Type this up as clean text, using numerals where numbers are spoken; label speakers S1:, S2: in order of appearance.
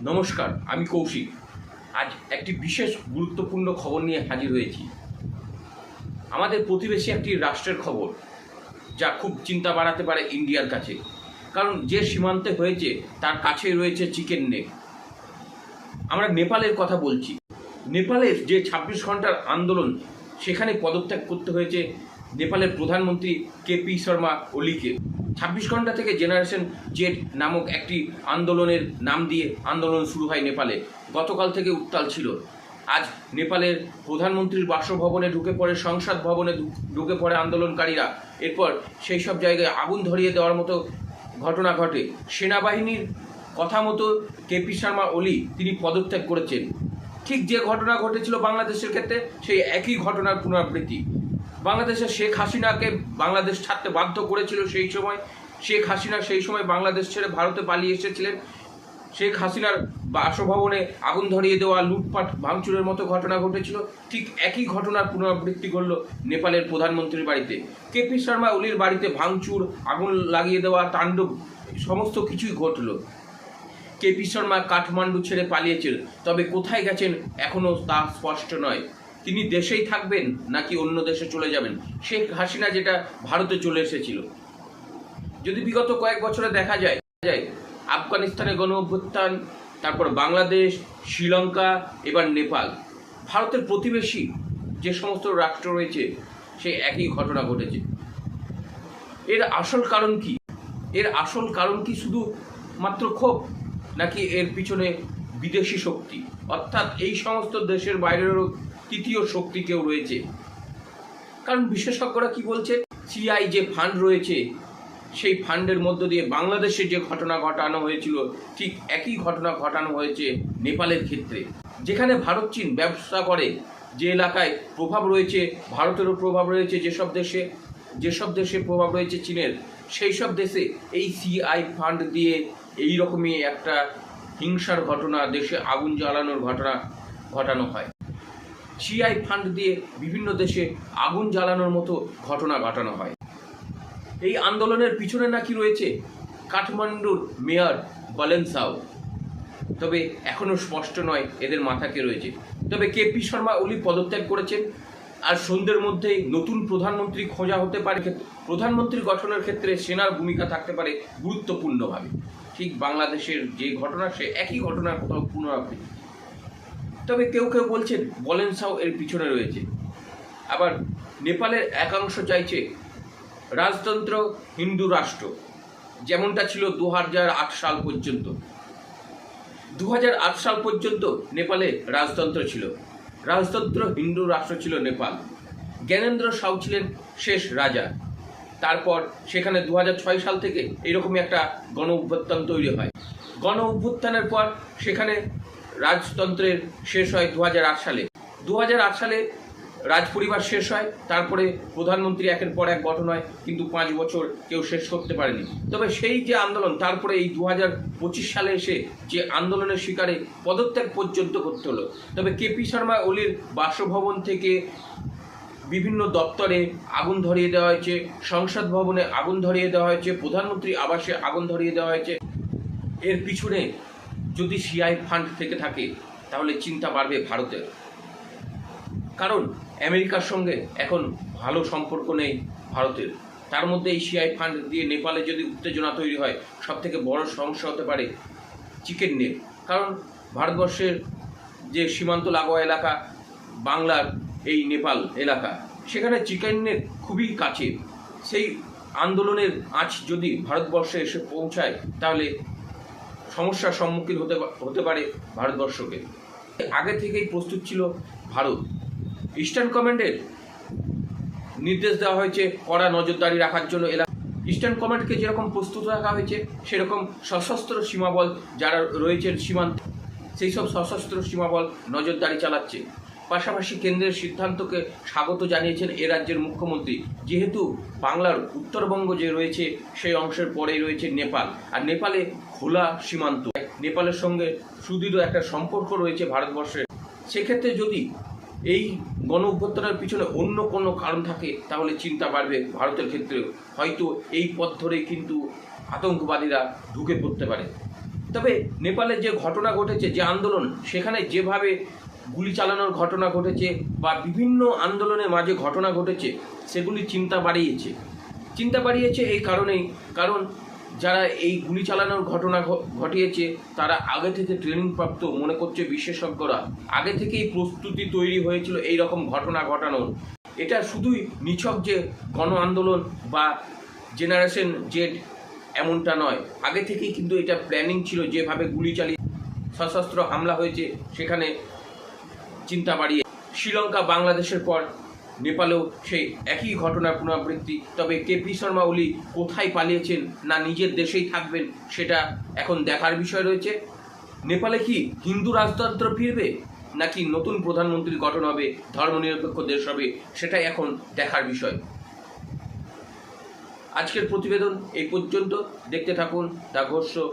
S1: নমস্কার, আমি কৌশিক। আজ একটি বিশেষ গুরুত্বপূর্ণ খবর নিয়ে হাজির হয়েছি। আমাদের প্রতিবেশী একটি রাষ্ট্রের খবর, যা খুব চিন্তা বাড়াতে পারে ইন্ডিয়ার কাছে। কারণ যে সীমান্তে হয়েছে তার কাছেই রয়েছে চিকেন নেক। আমরা নেপালের কথা বলছি। নেপালের যে ২৬ ঘন্টার আন্দোলন, সেখানে পদত্যাগ করতে হয়েছে নেপালের প্রধানমন্ত্রী কেপি শর্মা ওলিকে। ২৬ ঘন্টা থেকে জেনারেশন জেড নামক একটি আন্দোলনের নাম দিয়ে আন্দোলন শুরু হয় নেপালে। গতকাল থেকে উত্তাল ছিল। আজ নেপালের প্রধানমন্ত্রীর বাসভবনে ঢুকে পড়ে, সংসদ ভবনে ঢুকে পড়ে আন্দোলনকারীরা। এরপর সেই সব জায়গায় আগুন ধরিয়ে দেওয়ার মতো ঘটনা ঘটে। সেনাবাহিনীর কথা মতো কেপি শর্মা ওলি তিনি পদত্যাগ করেছেন। ঠিক যে ঘটনা ঘটেছিল বাংলাদেশের ক্ষেত্রে, সেই একই ঘটনার পুনরাবৃত্তি। বাংলাদেশের শেখ হাসিনাকে বাংলাদেশ ছাড়তে বাধ্য করেছিল সেই সময়। শেখ হাসিনা সেই সময় বাংলাদেশ ছেড়ে ভারতে পালিয়ে এসেছিলেন। শেখ হাসিনার বাসভবনে আগুন ধরিয়ে দেওয়া, লুটপাট ভাঙচুরের মতো ঘটনা ঘটেছিল। ঠিক একই ঘটনার পুনরাবৃত্তি ঘটল নেপালের প্রধানমন্ত্রীর বাড়িতে। কেপি শর্মা ওলির বাড়িতে ভাঙচুর, আগুন লাগিয়ে দেওয়া, তাণ্ডব, সমস্ত কিছুই ঘটল। কেপি শর্মা কাঠমান্ডু ছেড়ে পালিয়েছেন, তবে কোথায় গেছেন এখনও তা স্পষ্ট নয়। তিনি দেশেই থাকবেন নাকি অন্য দেশে চলে যাবেন। শেখ হাসিনা যেটা ভারতে চলে এসেছিল। যদি বিগত কয়েক বছরে দেখা যায় আফগানিস্তানে গণ অভ্যুত্থান, তারপর বাংলাদেশ, শ্রীলঙ্কা, এবার নেপাল, ভারতের প্রতিবেশী যে সমস্ত রাষ্ট্র রয়েছে, সেই একই ঘটনা ঘটেছে। এর আসল কারণ কি? এর আসল কারণ কি শুধু মাত্র ক্ষোভ, নাকি এর পিছনে বিদেশি শক্তি, অর্থাৎ এই সমস্ত দেশের বাইরেরও তৃতীয় শক্তি কেউ রয়েছে? কারণ বিশেষজ্ঞরা কি বলছে, সিআই যে ফান্ড রয়েছে, সেই ফান্ডের মধ্য দিয়ে বাংলাদেশে যে ঘটনা ঘটানো হয়েছিল, ঠিক একই ঘটনা ঘটানো হয়েছে নেপালের ক্ষেত্রে। যেখানে ভারত চীন ব্যবসা করে, যে এলাকায় প্রভাব রয়েছে ভারতেরও প্রভাব রয়েছে, যেসব দেশে প্রভাব রয়েছে চীনের, সেই সব দেশে এই সিআই ফান্ড দিয়ে এই রকমই একটা হিংসার ঘটনা, দেশে আগুন জ্বালানোর ঘটনা ঘটানো হয়। সিআই ফান্ড দিয়ে বিভিন্ন দেশে আগুন জ্বালানোর মতো ঘটনা ঘটানো হয়। এই আন্দোলনের পিছনে নাকি রয়েছে কাঠমান্ডুর মেয়র বলেনসাও। তবে এখনও স্পষ্ট নয় এদের মাথা কে রয়েছে। তবে কেপি শর্মা ওলি পদত্যাগ করেছেন, আর সন্ধ্যের মধ্যেই নতুন প্রধানমন্ত্রী খোঁজা হতে পারে। প্রধানমন্ত্রী গঠনের ক্ষেত্রে সেনার ভূমিকা থাকতে পারে গুরুত্বপূর্ণভাবে। ঠিক বাংলাদেশের যে ঘটনা, সে একই ঘটনার কোথাও পুনরাবৃত্তি। তবে কেউ কেউ বলছেন বলেনসাও এর পিছনে রয়েছে। আবার নেপালের একাংশ চাইছে রাজতন্ত্র হিন্দু রাষ্ট্র, যেমনটা ছিল 2008 সাল পর্যন্ত। 2008 সাল পর্যন্ত নেপালে রাজতন্ত্র ছিল, রাজতন্ত্র হিন্দু রাষ্ট্র ছিল নেপাল। জ্ঞানেন্দ্র সাউ ছিলেন শেষ রাজা। তারপর সেখানে 2006 সাল থেকে এইরকমই একটা গণ অভ্যুত্থান তৈরি হয়। গণ অভ্যুত্থানের পর সেখানে রাজতন্ত্রের শেষ হয় 2008 সালে। 2008 সালে রাজ পরিবার শেষ হয়, তারপরে প্রধানমন্ত্রী একের পর এক গঠন হয়, কিন্তু 5 বছর কেউ শেষ করতে পারেনি। তবে সেই যে আন্দোলন, তারপরে এই 2025 সালে এসে যে আন্দোলনের শিকারে পদত্যাগ পর্যন্ত করতে হলো। তবে কেপি শর্মা ওলির বাসভবন থেকে বিভিন্ন দপ্তরে আগুন ধরিয়ে দেওয়া হয়েছে, সংসদ ভবনে আগুন ধরিয়ে দেওয়া হয়েছে, প্রধানমন্ত্রী আবাসে আগুন ধরিয়ে দেওয়া হয়েছে। এর পিছনে যদি সিআই ফান্ড থেকে থাকে, তাহলে চিন্তা বাড়বে ভারতের। কারণ আমেরিকার সঙ্গে এখন ভালো সম্পর্ক নেই ভারতের। তার মধ্যে এই সিআই ফান্ড দিয়ে নেপালে যদি উত্তেজনা তৈরি হয়, সবথেকে বড় সমস্যা হতে পারে চিকেন নেক। কারণ ভারতবর্ষের যে সীমান্ত লাগোয়া এলাকা, বাংলার এই নেপাল এলাকা, সেখানে চিকেন নেক খুবই কাছে। সেই আন্দোলনের আঁচ যদি ভারতবর্ষে এসে পৌঁছায়, তাহলে সমস্যার সম্মুখীন হতে পারে ভারতবর্ষকে। আগে থেকেই প্রস্তুত ছিল ভারত। ইস্টার্ন কমান্ডের নির্দেশ দেওয়া হয়েছে কড়া নজরদারি রাখার জন্য। ইস্টার্ন কমান্ডকে যেরকম প্রস্তুত রাখা হয়েছে, সেরকম সশস্ত্র সীমাবল যারা রয়েছেন সীমান্তে, সেই সব সশস্ত্র সীমাবল নজরদারি চালাচ্ছে। পাশাপাশি কেন্দ্রের সিদ্ধান্তকে স্বাগত জানিয়েছেন এ রাজ্যের মুখ্যমন্ত্রী। যেহেতু বাংলার উত্তরবঙ্গ যে রয়েছে, সেই অংশের পরেই রয়েছে নেপাল, আর নেপালে খোলা সীমান্ত, নেপালের সঙ্গে সুদৃঢ় একটা সম্পর্ক রয়েছে ভারতবর্ষের। সেক্ষেত্রে যদি এই গণ অভ্যুত্থানের পিছনে অন্য কোনো কারণ থাকে, তাহলে চিন্তা বাড়বে ভারতের ক্ষেত্রেও। হয়তো এই পথ ধরে কিন্তু আতঙ্কবাদীরা ঢুকে পড়তে পারে। তবে নেপালে যে ঘটনা ঘটেছে, যে আন্দোলন, সেখানে যেভাবে গুলি চালানোর ঘটনা ঘটেছে বা বিভিন্ন আন্দোলনের মাঝে ঘটনা ঘটেছে, সেগুলি চিন্তা বাড়িয়েছে এই কারণেই, কারণ যারা এই গুলি চালানোর ঘটনা ঘটিয়েছে তারা আগে থেকে ট্রেনিং প্রাপ্ত, মনে করছে বিশেষজ্ঞরা আগে থেকেই প্রস্তুতি তৈরি হয়েছিল এই রকম ঘটনা ঘটানোর। এটা শুধুই নিছক যে গণ আন্দোলন বা জেনারেশন জেড এমনটা নয়, আগে থেকেই কিন্তু এটা প্ল্যানিং ছিল। যেভাবে গুলি চালিয়ে সশস্ত্র হামলা হয়েছে, সেখানে চিন্তা বাড়িয়ে। শ্রীলঙ্কা বাংলাদেশের পর নেপালেও সেই একই ঘটনার পুনরাবৃত্তি। তবে কেপি শর্মা ওলি কোথায় পালিয়েছেন, না নিজের দেশেই থাকবেন, সেটা এখন দেখার বিষয় রয়েছে। নেপালে কি হিন্দু রাজতন্ত্র ফিরবে, নাকি নতুন প্রধানমন্ত্রীর গঠন হবে, ধর্মনিরপেক্ষ দেশ হবে, সেটাই এখন দেখার বিষয়। আজকের প্রতিবেদন এই পর্যন্ত। দেখতে থাকুন দ্য ঘোষ শো।